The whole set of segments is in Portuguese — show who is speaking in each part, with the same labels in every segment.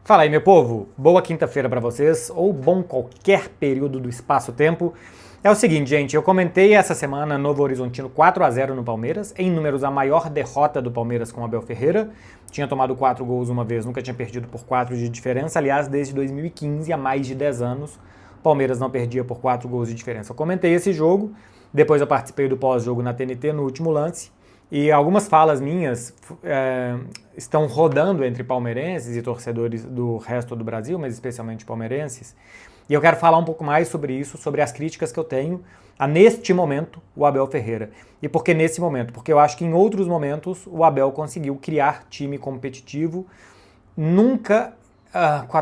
Speaker 1: Fala aí, meu povo! Boa quinta-feira para vocês, ou bom qualquer período do espaço-tempo. É o seguinte, gente, eu comentei essa semana Novo Horizontino 4-0 no Palmeiras, em números a maior derrota do Palmeiras com o Abel Ferreira. Tinha tomado 4 gols uma vez, nunca tinha perdido por 4 de diferença. Aliás, desde 2015, há mais de 10 anos, o Palmeiras não perdia por 4 gols de diferença. Eu comentei esse jogo, depois eu participei do pós-jogo na TNT no último lance. E algumas falas minhas estão rodando entre palmeirenses e torcedores do resto do Brasil, mas especialmente palmeirenses. E eu quero falar um pouco mais sobre isso, sobre as críticas que eu tenho a, neste momento, o Abel Ferreira. E por que nesse momento? Porque eu acho que em outros momentos o Abel conseguiu criar time competitivo, nunca,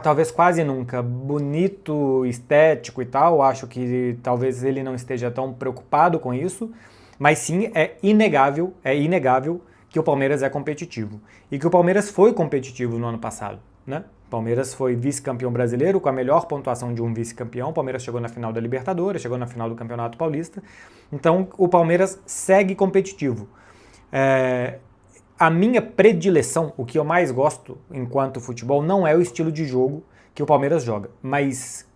Speaker 1: talvez quase nunca, bonito, estético e tal. Acho que talvez ele não esteja tão preocupado com isso. Mas sim, é inegável que o Palmeiras é competitivo. E que o Palmeiras foi competitivo no ano passado, né? O Palmeiras foi vice-campeão brasileiro com a melhor pontuação de um vice-campeão. O Palmeiras chegou na final da Libertadores, chegou na final do Campeonato Paulista. Então, o Palmeiras segue competitivo. A minha predileção, o que eu mais gosto enquanto futebol, não é o estilo de jogo que o Palmeiras joga, mas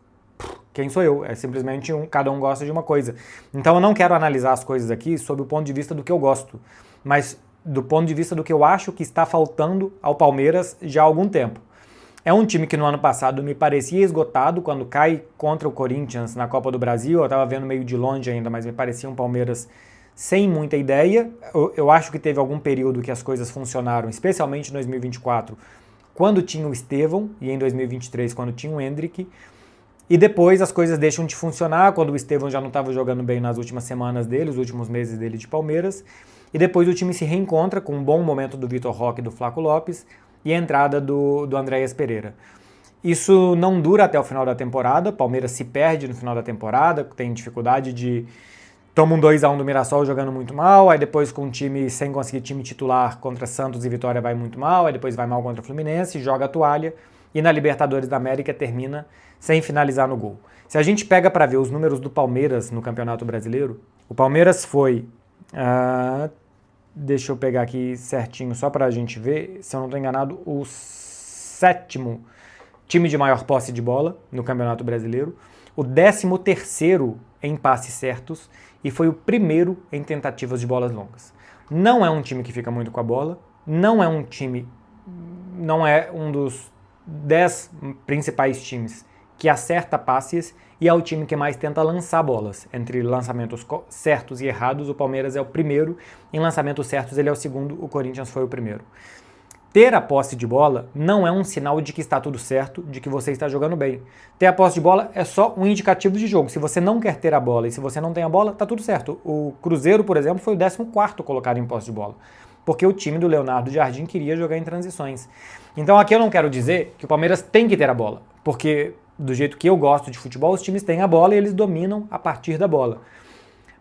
Speaker 1: quem sou eu? É simplesmente cada um gosta de uma coisa. Então eu não quero analisar as coisas aqui sob o ponto de vista do que eu gosto, mas do ponto de vista do que eu acho que está faltando ao Palmeiras já há algum tempo. É um time que no ano passado me parecia esgotado quando cai contra o Corinthians na Copa do Brasil. Eu estava vendo meio de longe ainda, mas me parecia um Palmeiras sem muita ideia. Eu acho que teve algum período que as coisas funcionaram, especialmente em 2024, quando tinha o Estevão, e em 2023, quando tinha o Endrick. E depois as coisas deixam de funcionar, quando o Estevão já não estava jogando bem nas últimas semanas dele, os últimos meses dele de Palmeiras. E depois o time se reencontra com um bom momento do Vitor Roque e do Flaco Lopes e a entrada do Andréas Pereira. Isso não dura até o final da temporada, Palmeiras se perde no final da temporada, tem dificuldade de... Toma um 2-1 do Mirassol jogando muito mal, aí depois com o time sem conseguir time titular contra Santos e Vitória vai muito mal, aí depois vai mal contra o Fluminense, joga a toalha e na Libertadores da América termina sem finalizar no gol. Se a gente pega para ver os números do Palmeiras no Campeonato Brasileiro, o Palmeiras foi... deixa eu pegar aqui certinho só para a gente ver, se eu não estou enganado, o 7º time de maior posse de bola no Campeonato Brasileiro, o 13º em passes certos e foi o primeiro em tentativas de bolas longas. Não é um time que fica muito com a bola, não é um dos 10 principais times que acerta passes e é o time que mais tenta lançar bolas. Entre lançamentos certos e errados, o Palmeiras é o primeiro, em lançamentos certos ele é o segundo, o Corinthians foi o primeiro. Ter a posse de bola não é um sinal de que está tudo certo, de que você está jogando bem. Ter a posse de bola é só um indicativo de jogo. Se você não quer ter a bola e se você não tem a bola, está tudo certo. O Cruzeiro, por exemplo, foi o 14º colocado em posse de bola, porque o time do Leonardo Jardim queria jogar em transições. Então aqui eu não quero dizer que o Palmeiras tem que ter a bola, porque do jeito que eu gosto de futebol, os times têm a bola e eles dominam a partir da bola.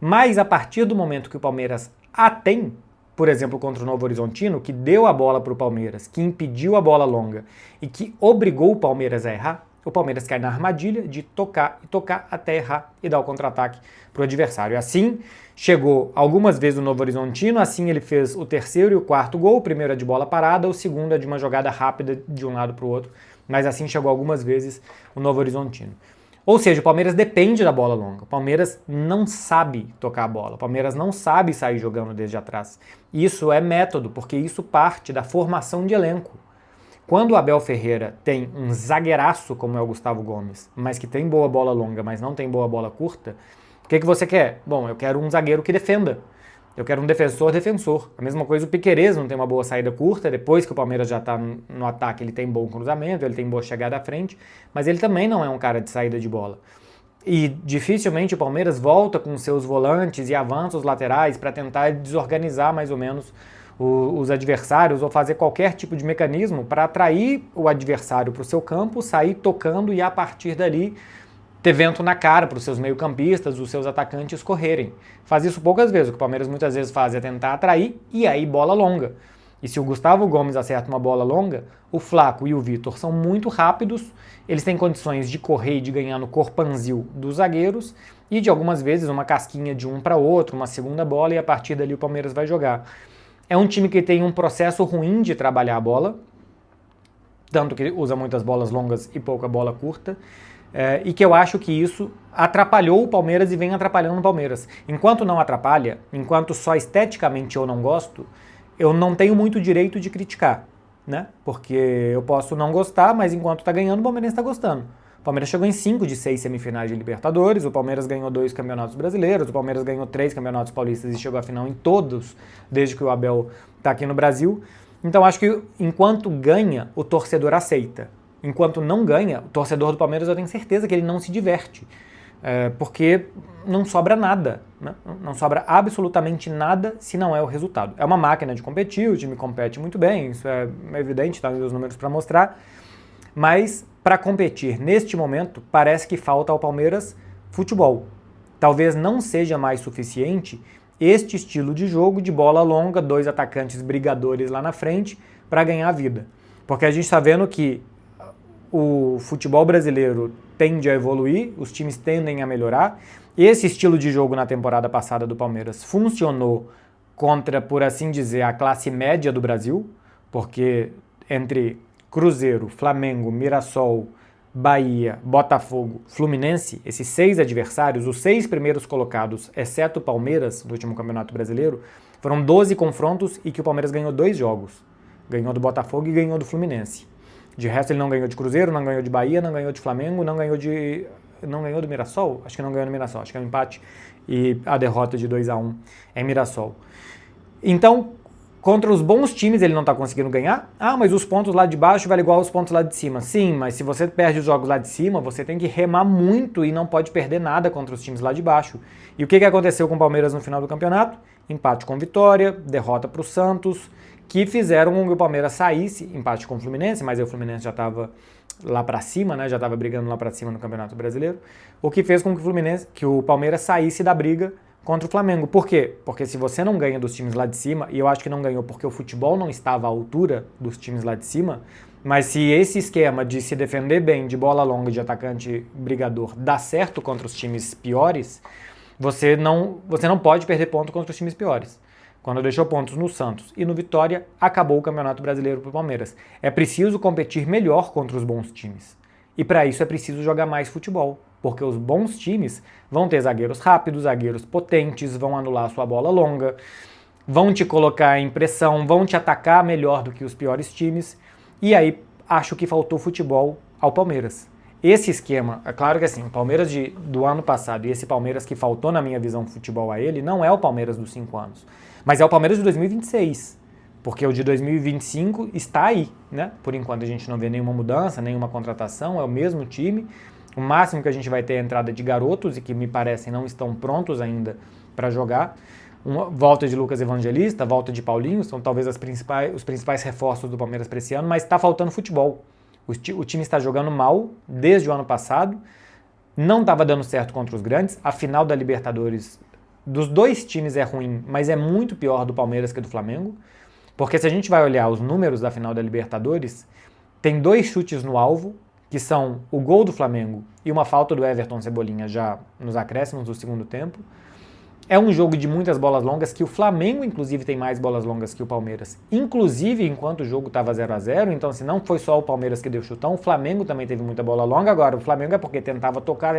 Speaker 1: Mas a partir do momento que o Palmeiras a tem, por exemplo, contra o Novo Horizontino, que deu a bola para o Palmeiras, que impediu a bola longa e que obrigou o Palmeiras a errar, o Palmeiras cai na armadilha de tocar e tocar até errar e dar o contra-ataque para o adversário. Assim, chegou algumas vezes o Novo Horizontino, assim ele fez o 3º e o 4º gol, o primeiro é de bola parada, o segundo é de uma jogada rápida de um lado para o outro, mas assim chegou algumas vezes o Novo Horizontino. Ou seja, o Palmeiras depende da bola longa, o Palmeiras não sabe tocar a bola, o Palmeiras não sabe sair jogando desde atrás. Isso é método, porque isso parte da formação de elenco. Quando o Abel Ferreira tem um zagueiraço como é o Gustavo Gomes, mas que tem boa bola longa, mas não tem boa bola curta, o que você quer? Bom, eu quero um zagueiro que defenda. Eu quero um defensor. A mesma coisa o Piquerez não tem uma boa saída curta, depois que o Palmeiras já está no ataque ele tem bom cruzamento, ele tem boa chegada à frente, mas ele também não é um cara de saída de bola. E dificilmente o Palmeiras volta com seus volantes e avança os laterais para tentar desorganizar mais ou menos os adversários ou fazer qualquer tipo de mecanismo para atrair o adversário para o seu campo, sair tocando e a partir dali ter vento na cara para os seus meio-campistas, os seus atacantes correrem. Faz isso poucas vezes, o que o Palmeiras muitas vezes faz é tentar atrair e aí bola longa. E se o Gustavo Gomes acerta uma bola longa, o Flaco e o Vitor são muito rápidos, eles têm condições de correr e de ganhar no corpanzil dos zagueiros e de algumas vezes uma casquinha de um para outro, uma segunda bola e a partir dali o Palmeiras vai jogar. É um time que tem um processo ruim de trabalhar a bola, tanto que usa muitas bolas longas e pouca bola curta, e que eu acho que isso atrapalhou o Palmeiras e vem atrapalhando o Palmeiras. Enquanto não atrapalha, enquanto só esteticamente eu não gosto, eu não tenho muito direito de criticar, né? Porque eu posso não gostar, mas enquanto tá ganhando, o Palmeiras está gostando. O Palmeiras chegou em 5 de 6 semifinais de Libertadores, o Palmeiras ganhou 2 campeonatos brasileiros, o Palmeiras ganhou 3 campeonatos paulistas e chegou à final em todos, desde que o Abel tá aqui no Brasil. Então acho que enquanto ganha, o torcedor aceita. Enquanto não ganha, o torcedor do Palmeiras eu tenho certeza que ele não se diverte. Porque não sobra nada, né? Não sobra absolutamente nada se não é o resultado. É uma máquina de competir, o time compete muito bem, isso é evidente, tá aí os números para mostrar, mas para competir neste momento parece que falta ao Palmeiras futebol. Talvez não seja mais suficiente este estilo de jogo de bola longa, 2 atacantes brigadores lá na frente para ganhar a vida. Porque a gente está vendo que o futebol brasileiro tende a evoluir, os times tendem a melhorar. Esse estilo de jogo na temporada passada do Palmeiras funcionou contra, por assim dizer, a classe média do Brasil, porque entre Cruzeiro, Flamengo, Mirassol, Bahia, Botafogo, Fluminense, esses 6 adversários, os 6 primeiros colocados, exceto o Palmeiras, do último Campeonato Brasileiro, foram 12 confrontos e que o Palmeiras ganhou 2 jogos. Ganhou do Botafogo e ganhou do Fluminense. De resto, ele não ganhou de Cruzeiro, não ganhou de Bahia, não ganhou de Flamengo, não ganhou do Mirassol? Acho que não ganhou do Mirassol, acho que é um empate e a derrota de 2-1 em Mirassol. Então, contra os bons times ele não está conseguindo ganhar. Ah, mas os pontos lá de baixo valem igual aos pontos lá de cima. Sim, mas se você perde os jogos lá de cima, você tem que remar muito e não pode perder nada contra os times lá de baixo. E o que aconteceu com o Palmeiras no final do campeonato? Empate com Vitória, derrota para o Santos, que fizeram com que o Palmeiras saísse, empate com o Fluminense, mas aí o Fluminense já estava lá para cima, né? Já estava brigando lá para cima no Campeonato Brasileiro, o que fez com que o Palmeiras saísse da briga contra o Flamengo. Por quê? Porque se você não ganha dos times lá de cima, e eu acho que não ganhou porque o futebol não estava à altura dos times lá de cima, mas se esse esquema de se defender bem, de bola longa, de atacante brigador, dá certo contra os times piores, você não pode perder ponto contra os times piores. Quando deixou pontos no Santos e no Vitória, acabou o Campeonato Brasileiro para o Palmeiras. É preciso competir melhor contra os bons times. E para isso é preciso jogar mais futebol, porque os bons times vão ter zagueiros rápidos, zagueiros potentes, vão anular a sua bola longa, vão te colocar em pressão, vão te atacar melhor do que os piores times. E aí acho que faltou futebol ao Palmeiras. Esse esquema, é claro que assim, o Palmeiras do ano passado e esse Palmeiras que faltou na minha visão futebol a ele, não é o Palmeiras dos 5 anos. Mas é o Palmeiras de 2026, porque o de 2025 está aí, né? Por enquanto a gente não vê nenhuma mudança, nenhuma contratação, é o mesmo time. O máximo que a gente vai ter é a entrada de garotos e que me parecem não estão prontos ainda para jogar. Uma volta de Lucas Evangelista, volta de Paulinho, são talvez os principais reforços do Palmeiras para esse ano, mas está faltando futebol. O time está jogando mal desde o ano passado, não estava dando certo contra os grandes, a final da Libertadores dos 2 times é ruim, mas é muito pior do Palmeiras que do Flamengo, porque se a gente vai olhar os números da final da Libertadores, tem 2 chutes no alvo, que são o gol do Flamengo e uma falta do Everton Cebolinha já nos acréscimos do segundo tempo. É um jogo de muitas bolas longas, que o Flamengo, inclusive, tem mais bolas longas que o Palmeiras. Inclusive, enquanto o jogo estava 0-0, então se não foi só o Palmeiras que deu chutão, o Flamengo também teve muita bola longa. Agora, o Flamengo é porque tentava tocar,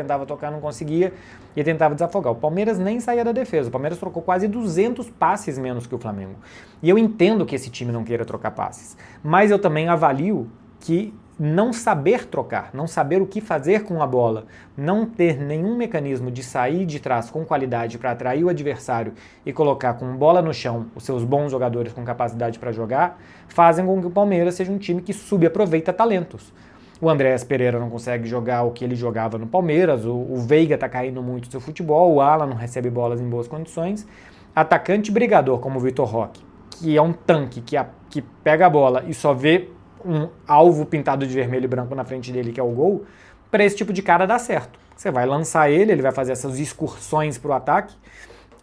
Speaker 1: não conseguia e tentava desafogar. O Palmeiras nem saía da defesa. O Palmeiras trocou quase 200 passes menos que o Flamengo. E eu entendo que esse time não queira trocar passes, mas eu também avalio que não saber trocar, não saber o que fazer com a bola, não ter nenhum mecanismo de sair de trás com qualidade para atrair o adversário e colocar com bola no chão os seus bons jogadores com capacidade para jogar, fazem com que o Palmeiras seja um time que subaproveita talentos. O Andréas Pereira não consegue jogar o que ele jogava no Palmeiras, o Veiga está caindo muito do seu futebol, o Alan não recebe bolas em boas condições. Atacante brigador como o Vitor Roque, que é um tanque, que pega a bola e só vê um alvo pintado de vermelho e branco na frente dele, que é o gol, para esse tipo de cara dar certo. Você vai lançar ele vai fazer essas excursões para o ataque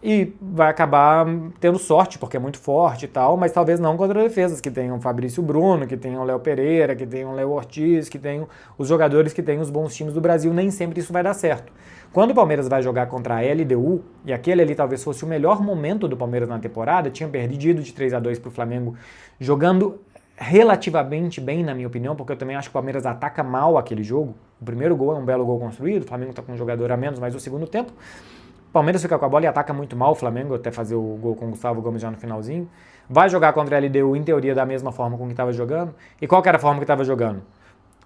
Speaker 1: e vai acabar tendo sorte, porque é muito forte e tal, mas talvez não contra defesas, que tenham Fabrício Bruno, que tenham Léo Pereira, que tenham Léo Ortiz, que tenham os jogadores que têm os bons times do Brasil, nem sempre isso vai dar certo. Quando o Palmeiras vai jogar contra a LDU, e aquele ali talvez fosse o melhor momento do Palmeiras na temporada, tinha perdido de 3-2 para o Flamengo, jogando relativamente bem, na minha opinião, porque eu também acho que o Palmeiras ataca mal aquele jogo. O primeiro gol é um belo gol construído, o Flamengo está com um jogador a menos, mas o segundo tempo, o Palmeiras fica com a bola e ataca muito mal o Flamengo, até fazer o gol com o Gustavo Gomes já no finalzinho. Vai jogar contra a LDU, em teoria, da mesma forma com que estava jogando. E qual que era a forma que estava jogando?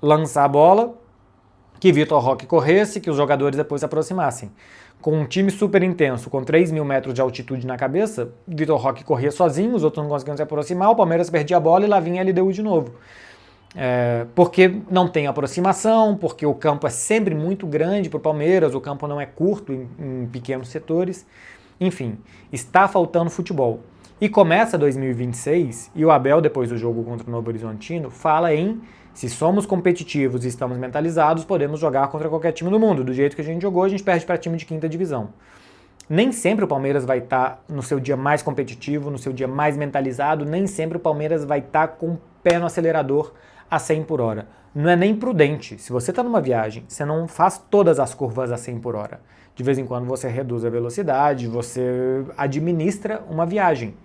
Speaker 1: Lançar a bola, que Vitor Roque corresse, que os jogadores depois se aproximassem. Com um time super intenso, com 3.000 metros de altitude na cabeça, Vitor Roque corria sozinho, os outros não conseguiam se aproximar, o Palmeiras perdia a bola e lá vinha a LDU de novo. Porque não tem aproximação, porque o campo é sempre muito grande para o Palmeiras, o campo não é curto em pequenos setores. Enfim, está faltando futebol. E começa 2026 e o Abel, depois do jogo contra o Novo Horizontino, fala em se somos competitivos e estamos mentalizados, podemos jogar contra qualquer time do mundo. Do jeito que a gente jogou, a gente perde para time de quinta divisão. Nem sempre o Palmeiras vai estar no seu dia mais competitivo, no seu dia mais mentalizado, nem sempre o Palmeiras vai estar com o pé no acelerador a 100 por hora. Não é nem prudente. Se você está numa viagem, você não faz todas as curvas a 100 por hora. De vez em quando você reduz a velocidade, você administra uma viagem.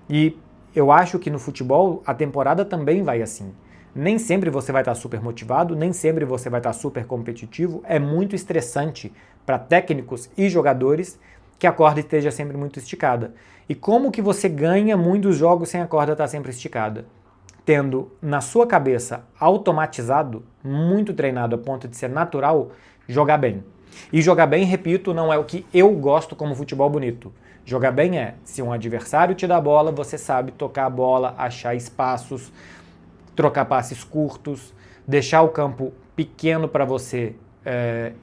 Speaker 1: E eu acho que no futebol a temporada também vai assim. Nem sempre você vai estar super motivado, nem sempre você vai estar super competitivo. É muito estressante para técnicos e jogadores que a corda esteja sempre muito esticada. E como que você ganha muitos jogos sem a corda estar sempre esticada? Tendo na sua cabeça automatizado, muito treinado a ponto de ser natural, jogar bem. E jogar bem, repito, não é o que eu gosto como futebol bonito. Jogar bem é, se um adversário te dá a bola, você sabe tocar a bola, achar espaços, trocar passes curtos, deixar o campo pequeno para você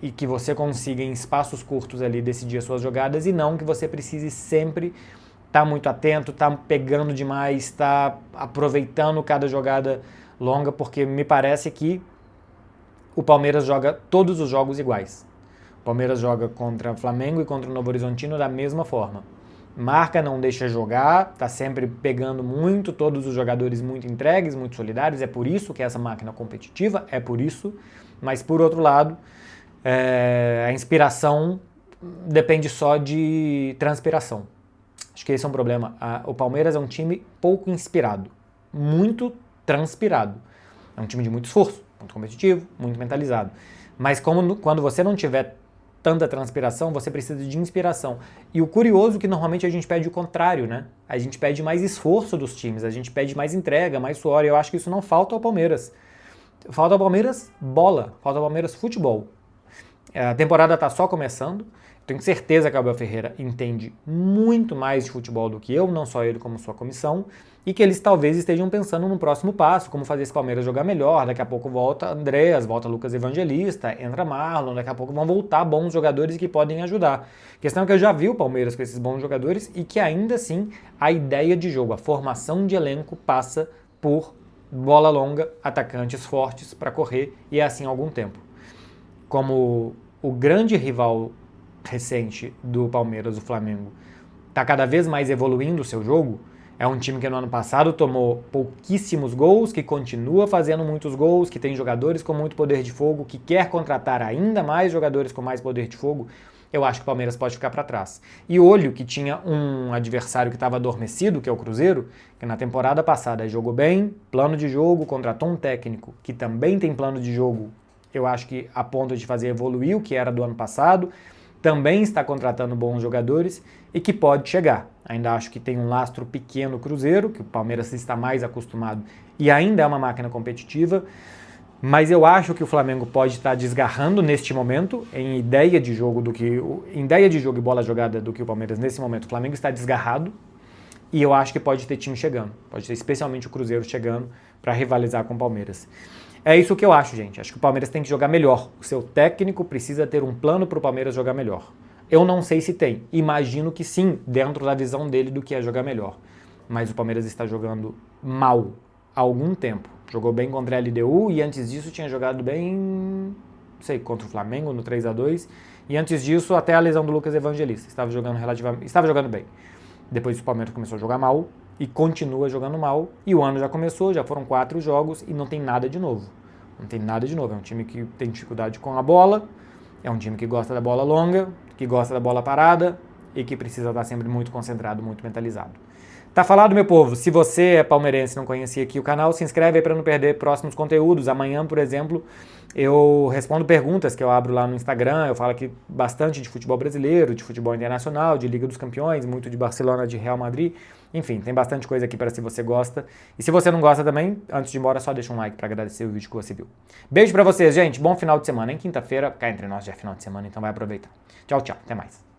Speaker 1: e que você consiga em espaços curtos ali decidir as suas jogadas e não que você precise sempre estar muito atento, estar pegando demais, estar aproveitando cada jogada longa, porque me parece que o Palmeiras joga todos os jogos iguais. O Palmeiras joga contra o Flamengo e contra o Novo Horizontino da mesma forma. Marca, não deixa jogar, tá sempre pegando muito, todos os jogadores muito entregues, muito solidários, é por isso que essa máquina é competitiva, é por isso, mas por outro lado, a inspiração depende só de transpiração. Acho que esse é um problema. O Palmeiras é um time pouco inspirado, muito transpirado. É um time de muito esforço, muito competitivo, muito mentalizado. Mas quando você não tiver tanta transpiração, você precisa de inspiração. E o curioso é que normalmente a gente pede o contrário, né? A gente pede mais esforço dos times, a gente pede mais entrega, mais suor, e eu acho que isso não falta ao Palmeiras. Falta ao Palmeiras bola, falta ao Palmeiras futebol. A temporada está só começando, tenho certeza que o Abel Ferreira entende muito mais de futebol do que eu, não só ele como sua comissão, e que eles talvez estejam pensando no próximo passo, como fazer esse Palmeiras jogar melhor. Daqui a pouco volta Andreas, volta Lucas Evangelista, entra Marlon, daqui a pouco vão voltar bons jogadores que podem ajudar. A questão é que eu já vi o Palmeiras com esses bons jogadores e que ainda assim a ideia de jogo, a formação de elenco passa por bola longa, atacantes fortes para correr e é assim há algum tempo. Como o grande rival recente do Palmeiras, o Flamengo, está cada vez mais evoluindo o seu jogo. É um time que no ano passado tomou pouquíssimos gols, que continua fazendo muitos gols, que tem jogadores com muito poder de fogo, que quer contratar ainda mais jogadores com mais poder de fogo. Eu acho que o Palmeiras pode ficar para trás. E olho que tinha um adversário que estava adormecido, que é o Cruzeiro, que na temporada passada jogou bem, plano de jogo, contratou um técnico que também tem plano de jogo, eu acho que a ponto de fazer evoluir o que era do ano passado, também está contratando bons jogadores e que pode chegar. Ainda acho que tem um lastro pequeno Cruzeiro, que o Palmeiras está mais acostumado e ainda é uma máquina competitiva, mas eu acho que o Flamengo pode estar desgarrando neste momento em ideia de jogo e bola jogada do que o Palmeiras nesse momento. O Flamengo está desgarrado e eu acho que pode ter time chegando, pode ter especialmente o Cruzeiro chegando para rivalizar com o Palmeiras. É isso que eu acho, gente. Acho que o Palmeiras tem que jogar melhor. O seu técnico precisa ter um plano para o Palmeiras jogar melhor. Eu não sei se tem. Imagino que sim, dentro da visão dele do que é jogar melhor. Mas o Palmeiras está jogando mal há algum tempo. Jogou bem contra a LDU e antes disso tinha jogado bem, não sei, contra o Flamengo no 3-2. E antes disso até a lesão do Lucas Evangelista. Estava jogando bem. Depois o Palmeiras começou a jogar mal e continua jogando mal. E o ano já começou, já foram 4 jogos e não tem nada de novo. Não tem nada de novo. É um time que tem dificuldade com a bola, é um time que gosta da bola longa, que gosta da bola parada e que precisa estar sempre muito concentrado, muito mentalizado. Tá falado, meu povo. Se você é palmeirense e não conhecia aqui o canal, se inscreve aí para não perder próximos conteúdos. Amanhã, por exemplo, eu respondo perguntas que eu abro lá no Instagram. Eu falo aqui bastante de futebol brasileiro, de futebol internacional, de Liga dos Campeões, muito de Barcelona, de Real Madrid. Enfim, tem bastante coisa aqui para se você gosta. E se você não gosta também, antes de ir embora, só deixa um like para agradecer o vídeo que você viu. Beijo para vocês, gente. Bom final de semana. Em quinta-feira, cá entre nós já é final de semana, então vai aproveitar. Tchau, tchau. Até mais.